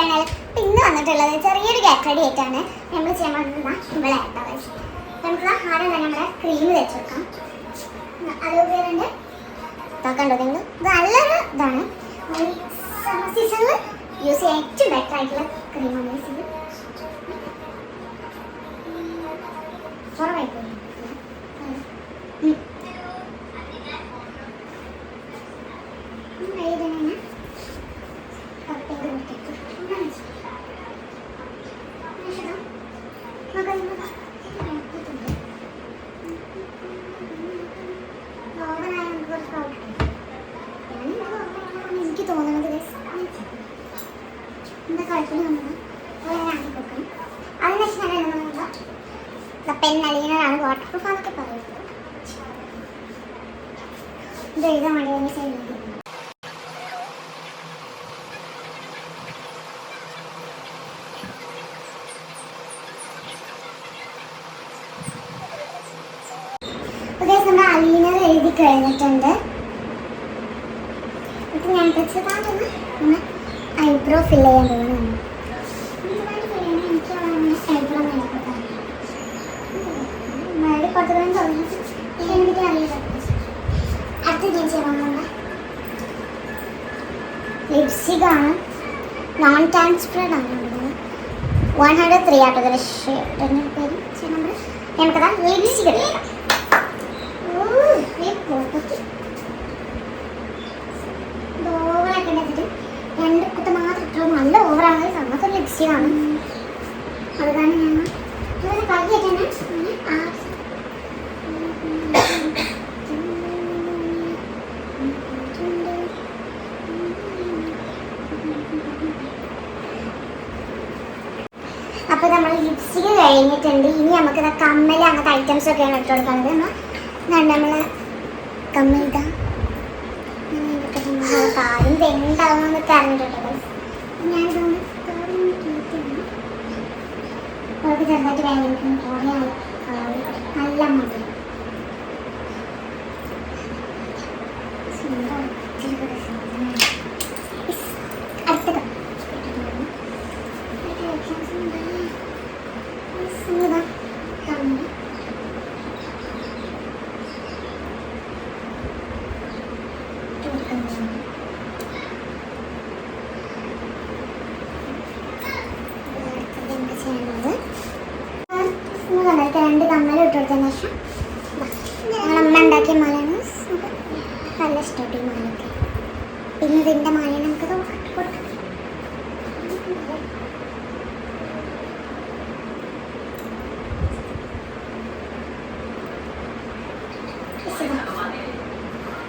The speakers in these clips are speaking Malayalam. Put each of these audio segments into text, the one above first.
ചാനൽ. ഇന്ന് വന്നിട്ടുള്ളത് ചെറിയൊരു ഗെറ്റ് റെഡി ആയിട്ടാണ്. നമ്മൾ ചെയ്യാൻ പോകുന്നത് ഇവിടെ നമുക്ക് ആദ്യം തന്നെ നമ്മുടെ ക്രീം തേച്ച് വെക്കാം. അലോവേറൻ്റെ കണ്ടോ നിങ്ങൾ, ഇത് നല്ലൊരു ഇതാണ്. സമ്മർ സീസണിൽ യൂസ് ചെയ്യാൻ ഏറ്റവും ബെറ്റർ ആയിട്ടുള്ള ക്രീമാണ്. ഇത് കുറവായിട്ട് എനിക്ക് തോന്നുന്നത് എന്താ കുഴപ്പമില്ല. നമ്മൾ ആക്കി കൊടുക്കണം. അതിനുശേഷം പെൻ അലീനറാണ് വാട്ടർ പ്രൂഫ് ആണെന്നൊക്കെ പറയുന്നത്. ഇത് എഴുതാൻ വേണ്ടി സൈഡിൽ നമ്മുടെ അലീനർ എഴുതി കഴിഞ്ഞിട്ടുണ്ട്. ഇപ്പം ഞാൻ വെച്ചതാണ് ഒന്ന് ഐബ്രോ ഫില്ല് ചെയ്യാൻ പോകുന്നത്. എനിക്ക് ഐബ്രോ അടുത്ത ഞാൻ ചെയ്യാൻ ലിപ്സ്റ്റിക് ആണ്. നോൺ ട്രാൻസ്പെറൻ്റ് ആണ്. 103 ആട്ടോ ഷെയ്ഡിൻ്റെ പേര്. നമുക്കതാ ലിപ്സ്റ്റിക് എടുക്കാം. ഓവറാക്കി എടുത്തിട്ട് 2 കുത്ത് മാത്രം ഇട്ടോ. നല്ല ഓവറാണ്. നമുക്ക് ലിപ്സ്റ്റിക് ആണ്. അതുകാണ് ഞാൻ കൈയായിട്ടാണ് അപ്പോൾ നമ്മൾ ലിപ്സ്റ്റിക് കഴിഞ്ഞിട്ടുണ്ട്. ഇനി നമുക്ക് കമ്മൽ അങ്ങനത്തെ ഐറ്റംസ് ഒക്കെയാണ് ഇട്ട് കൊടുക്കുന്നത്. നമ്മൾ കമ്മൽ ഇതാ കാര്യം എന്താവുന്നൊക്കെ അറിഞ്ഞിട്ടുണ്ടല്ലോ. ഞാനിതൊന്ന് അവർക്ക് ചെറുതായിട്ട് വേദനിക്കുന്നു. കുറേ നല്ല മതി. അടുത്തത് രണ്ട് കമ്മൽ ഇട്ട് കൊടുത്തതിന് ശേഷം നമ്മളമ്മ ഉണ്ടാക്കിയ മാലയാണ്. നല്ല ഇഷ്ടപ്പെട്ടു ഈ മാലയൊക്കെ. പിന്നെ ഇതിൻ്റെ മാല നമുക്ക് കൊടുക്കാം.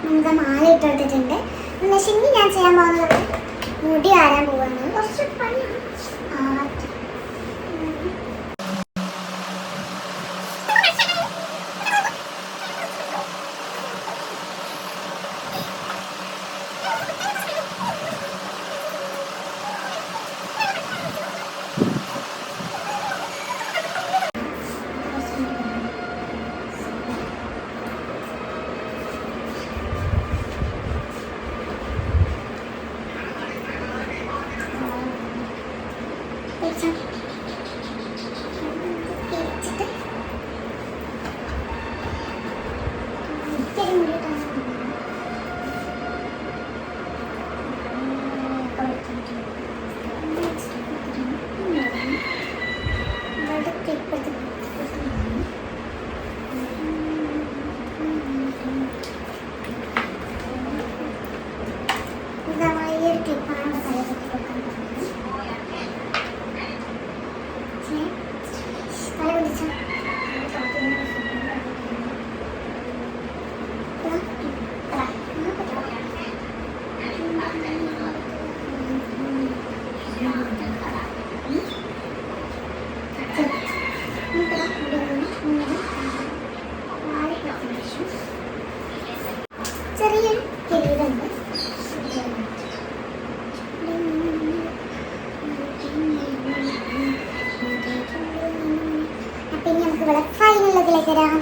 നമുക്ക് മാല ഇട്ട് കൊടുത്തിട്ടുണ്ട്. പക്ഷേ ഇനി ഞാൻ ചെയ്യാൻ പോകുന്നത് മുടി ആരാൻ പോകുന്നത്. കുറച്ച് പണിയാണ്. ചെറിയൊരു കിരീടമുണ്ട്. അപ്പം ഇനി നമുക്ക് ഇവിടെ ഫൈനൽ ഇതിലേക്ക് വരാം.